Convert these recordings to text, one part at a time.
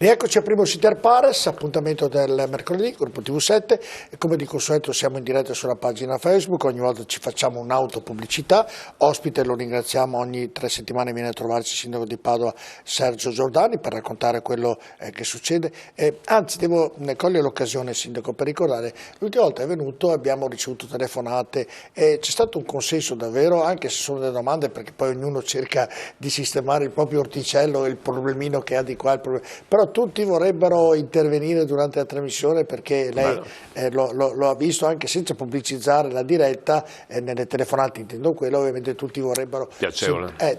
Rieccoci a Primo Inter Pares, appuntamento del mercoledì, gruppo TV7, e come di consueto siamo in diretta sulla pagina Facebook, ogni volta ci facciamo un'autopubblicità, ospite lo ringraziamo, ogni 3 settimane viene a trovarci il sindaco di Padova Sergio Giordani per raccontare quello che succede, anzi devo cogliere l'occasione, sindaco, per ricordare, l'ultima volta è venuto, abbiamo ricevuto telefonate e c'è stato un consenso davvero, anche se sono delle domande perché poi ognuno cerca di sistemare il proprio orticello, il problemino che ha di qua, però tutti vorrebbero intervenire durante la trasmissione perché lei lo ha visto anche senza pubblicizzare la diretta, nelle telefonate intendo quello, ovviamente tutti vorrebbero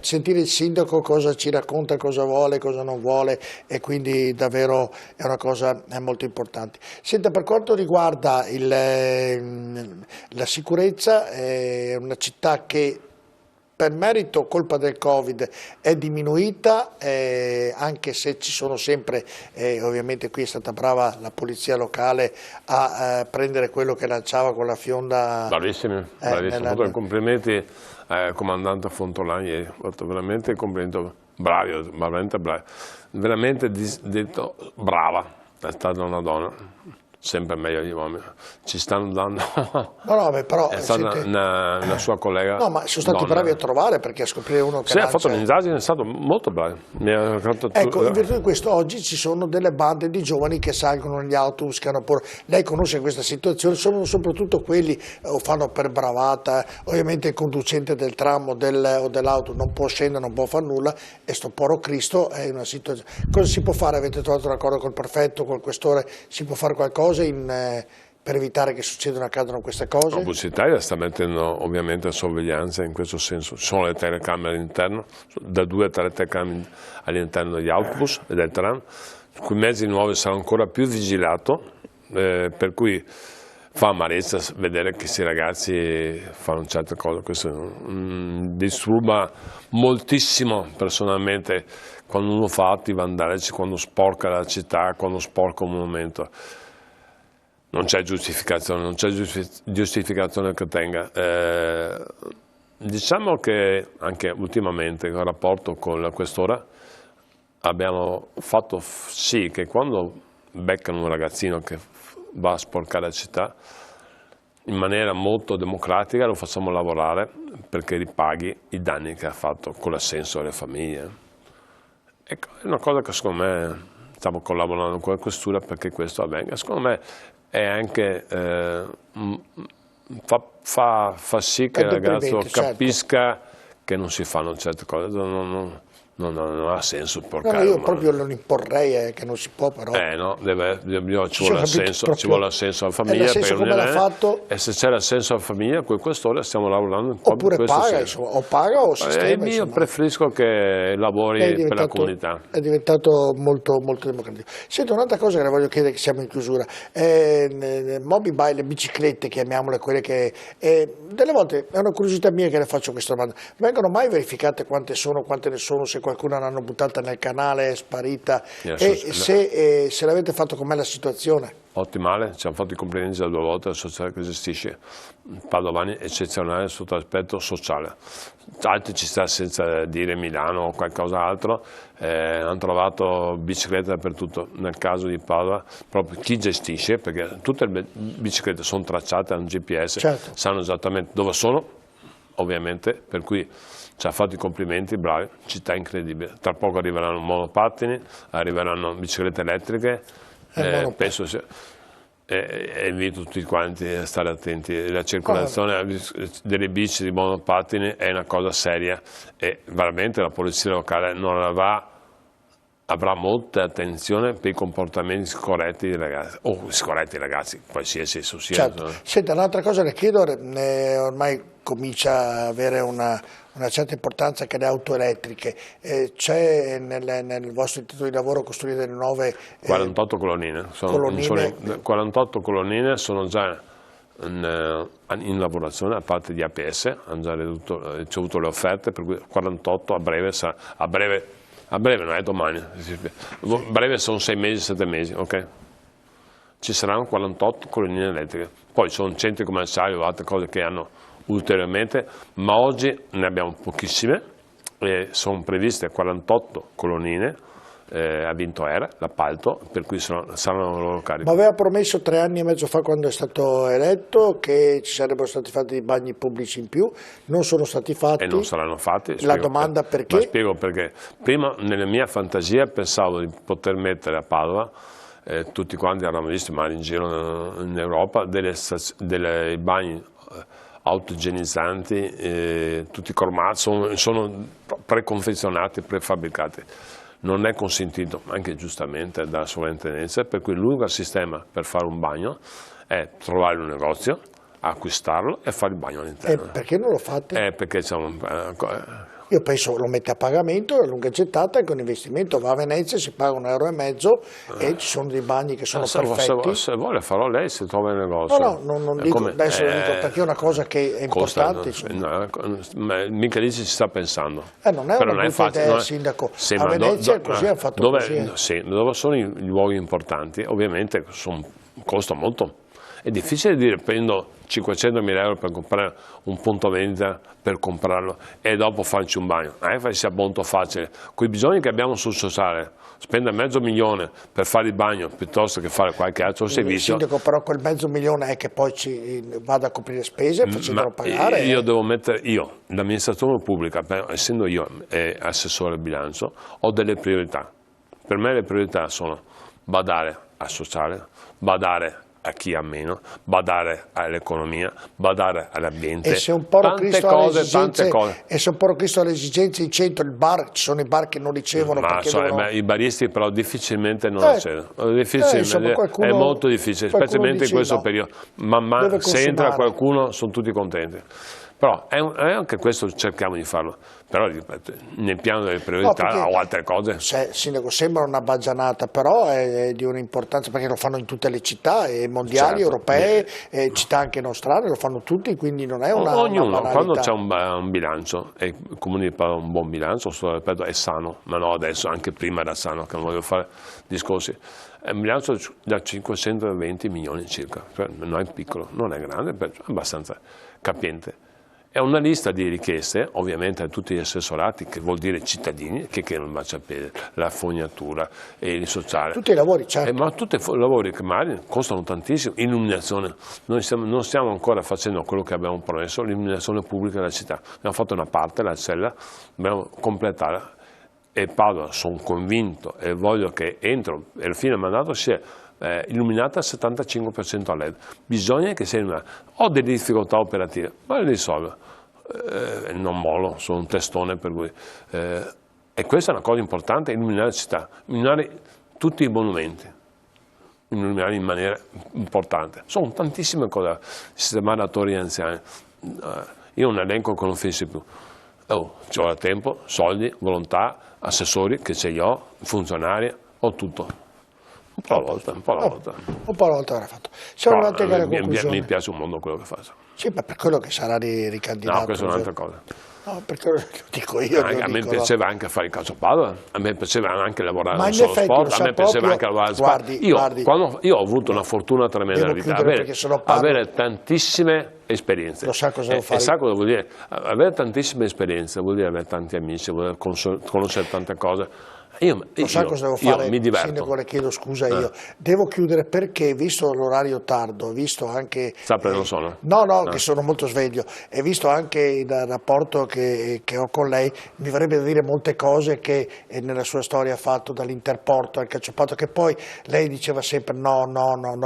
sentire il sindaco cosa ci racconta, cosa vuole, cosa non vuole, e quindi davvero è una cosa molto importante. Senta, per quanto riguarda la sicurezza, è una città che per merito, colpa del Covid, è diminuita, anche se ci sono sempre, ovviamente qui è stata brava la polizia locale a prendere quello che lanciava con la fionda. Bravissimi, bravissimi. Complimenti al comandante Fontolani, veramente complimenti, bravi, veramente bravi, veramente detto brava, è stata una donna. Sempre meglio gli uomini, ci stanno dando. Però è stata una sua collega. No, ma sono stati bravi a trovare, perché a scoprire uno che. Sì, ha fatto un'indagine, è stato molto bravo. Ecco, in virtù di questo oggi ci sono delle bande di giovani che salgono negli autobus, lei conosce questa situazione, sono soprattutto quelli o fanno per bravata, ovviamente il conducente del tram o dell'auto non può scendere, non può fare nulla, e sto poro Cristo è una situazione. Cosa si può fare? Avete trovato un accordo col prefetto, col questore, si può fare qualcosa per evitare che succedano, accadano queste cose? La Bus Italia sta mettendo ovviamente sorveglianza in questo senso, ci sono le telecamere all'interno, da 2 a 3 telecamere all'interno degli autobus e del tram, con i mezzi nuovi sarà ancora più vigilato, per cui fa amarezza vedere che questi ragazzi fanno certe cose, questo disturba moltissimo personalmente quando uno fa atti vandalici, quando sporca la città, quando sporca un monumento. Non c'è giustificazione, che tenga. Diciamo che anche ultimamente in rapporto con la questura abbiamo fatto sì che quando beccano un ragazzino che va a sporcare la città, in maniera molto democratica lo facciamo lavorare perché ripaghi i danni che ha fatto con l'assenso alle famiglie. Ecco, è una cosa che secondo me stiamo collaborando con la questura perché questo avvenga. Secondo me è anche fa sì che il ragazzo capisca che non si fanno certe cose, non ha senso porcare. Io proprio non imporrei che non si può, però. No, ci vuole assenso alla famiglia. E se c'è l'assenso alla famiglia, con quest'ora stiamo lavorando oppure paga, insomma, o paga o sistema. Io preferisco che lavori per la comunità. È diventato molto, molto democratico. Senti, un'altra cosa che le voglio chiedere, che siamo in chiusura, mobile, le biciclette, chiamiamole, quelle che delle volte è una curiosità mia che le faccio questa domanda, vengono mai verificate quante sono, quante ne sono, se qualcuno l'hanno buttata nel canale, è sparita, e se l'avete fatto, com'è la situazione? Ottimale, ci hanno fatto i complimenti da 2 volte la società che gestisce Padovani, eccezionale sotto l'aspetto sociale. Altri ci sta, senza dire Milano o qualcos'altro, hanno trovato biciclette dappertutto. Nel caso di Padova, proprio chi gestisce, perché tutte le biciclette sono tracciate, hanno GPS, certo, sanno esattamente dove sono, ovviamente, per cui ci ha fatto i complimenti, bravi, città incredibile. Tra poco arriveranno monopattini, arriveranno biciclette elettriche, penso e invito tutti quanti a stare attenti. La circolazione delle bici, di monopattini è una cosa seria e veramente la polizia locale non avrà molta attenzione per i comportamenti scorretti dei ragazzi, qualsiasi esso sia. Certo. Senta, un'altra cosa le chiedo, ormai comincia a avere una certa importanza che le auto elettriche, c'è nel vostro titolo di lavoro costruire delle nuove 48 colonnine, 48 colonnine sono già in lavorazione, a parte di APS, hanno già ricevuto le offerte, per cui 48 a breve non è domani, a breve sono 6 mesi, 7 mesi, ok? Ci saranno 48 colonnine elettriche, poi sono centri commerciali o altre cose che hanno ulteriormente, ma oggi ne abbiamo pochissime e sono previste 48 colonnine ha vinto ERA, l'appalto, per cui saranno loro carichi. Ma aveva promesso 3 anni e mezzo fa, quando è stato eletto, che ci sarebbero stati fatti dei bagni pubblici in più, non sono stati fatti. E non saranno fatti. La domanda perché? Ma spiego perché. Prima, nella mia fantasia, pensavo di poter mettere a Padova, tutti quanti eravamo visti male in giro in Europa, dei bagni autoigienizzanti, tutti cormati, sono preconfezionati, prefabbricati. Non è consentito, anche giustamente, dalla sovrintendenza, per cui l'unico sistema per fare un bagno è trovare un negozio, acquistarlo e fare il bagno all'interno. Perché non lo fate? Perché c'è Io penso lo mette a pagamento, a lunga gettata, e con investimento va a Venezia, si paga €1,50 e ci sono dei bagni che sono perfetti. Se vuole farò lei, se trova il negozio. No, non dico, adesso lo dico perché è una cosa che è importante. Mica lì ci sta pensando. Non è una brutta idea, Sindaco. A Venezia così hanno fatto così. Sì, dove sono i luoghi importanti, ovviamente costa molto. È difficile dire prendo 500.000 euro per comprare un punto vendita, per comprarlo e dopo farci un bagno. Non è che sia molto facile. Con i bisogni che abbiamo sul sociale, spendere $500.000 per fare il bagno piuttosto che fare qualche altro servizio. Sindaco, però quel $500.000 è che poi ci vada a coprire spese, facendolo pagare. Io devo mettere, l'amministrazione pubblica, essendo io assessore al bilancio, ho delle priorità. Per me le priorità sono badare al sociale, badare a chi ha meno, badare all'economia, badare all'ambiente, e se un po' tante cose. E se un po' Cristo alle esigenze in centro, il bar, ci sono i bar che non ricevono i baristi però difficilmente non accedono, è molto difficile, specialmente in questo periodo, ma se entra qualcuno sono tutti contenti. Però anche questo cerchiamo di farlo, però ripeto, nel piano delle priorità o altre cose. Sindaco, sembra una baggianata, però è di un'importanza, perché lo fanno in tutte le città mondiali, europee, città anche nostrane, lo fanno tutti, quindi non è una Ognuno, quando c'è un bilancio, e il Comune di Padova ha un buon bilancio, ripeto, è sano, ma no adesso, anche prima era sano, che non voglio fare discorsi. È un bilancio da 520 milioni circa, cioè non è piccolo, non è grande, è abbastanza capiente. È una lista di richieste, ovviamente a tutti gli assessorati, che vuol dire cittadini, che non bacia piede, la fognatura, il sociale. Tutti i lavori, certo. Ma tutti i lavori che magari costano tantissimo, illuminazione. Noi non stiamo ancora facendo quello che abbiamo promesso, l'illuminazione pubblica della città. Abbiamo fatto una parte, la cella, dobbiamo completarla. E Padova, sono convinto e voglio che entro il fine mandato sia illuminata al 75% a LED. Bisogna che sia illuminata. Ho delle difficoltà operative, ma le risolvo. Non mollo, sono un testone per cui. E questa è una cosa importante, illuminare la città, illuminare tutti i monumenti, illuminare in maniera importante. Sono tantissime cose, sistemare la torre anziani. Io un elenco che non finisce più. Ci vuole tempo, soldi, volontà, assessori che ce li ho, funzionari, ho tutto. Un po' alla volta. Un po' alla volta avrà fatto. Siamo arrivati alla conclusione. Mi piace un mondo quello che faccio. Sì, ma per quello che sarà ricandidato. No, questa è un'altra cosa. No, perché lo dico io. A me piaceva anche fare il calcio a Padova, a me piaceva anche lavorare nel solo sport, a me piaceva anche lavorare sport. Io ho avuto una fortuna tremenda nella vita, avere tantissime esperienze. Lo sa cosa devo fare? E sa cosa vuol dire? Avere tantissime esperienze vuol dire avere tanti amici, vuol dire conoscere tante cose. Sa cosa devo fare? Mi diverto. Sindaco, le chiedo scusa io. Devo chiudere perché, visto l'orario tardo, visto anche... non sono? No, che sono molto sveglio, e visto anche il rapporto che ho con lei, mi verrebbe da dire molte cose che nella sua storia ha fatto, dall'Interporto al Calciopadova, che poi lei diceva sempre no,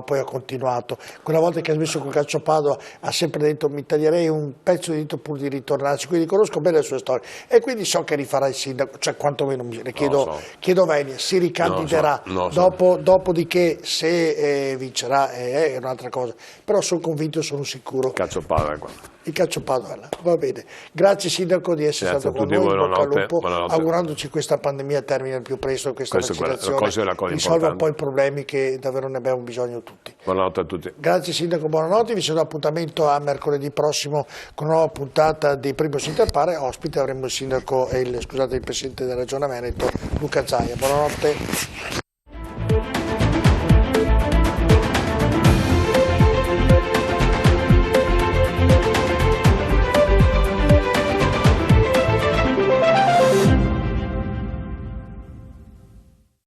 poi ha continuato. Quella volta che ha smesso col Calciopadova ha sempre detto mi taglierei un pezzo di dito pur di ritornarci, quindi conosco bene le sue storie e quindi so che rifarà il sindaco, cioè quantomeno le chiedo Venia, si ricandiderà, dopodiché se vincerà è un'altra cosa, però sono convinto, sono sicuro. Il Calciopadova, va bene. Grazie Sindaco di essere stato con noi, bocca al lupo, augurandoci questa pandemia termini al più presto, questa vaccinazione risolva un po' i problemi che davvero ne abbiamo bisogno tutti. Buonanotte a tutti. Grazie Sindaco, buonanotte, vi do appuntamento a mercoledì prossimo con una nuova puntata di Primo si Interpare, ospite avremo il Sindaco e il Presidente della Regione Veneto, Luca Zaia. Buonanotte.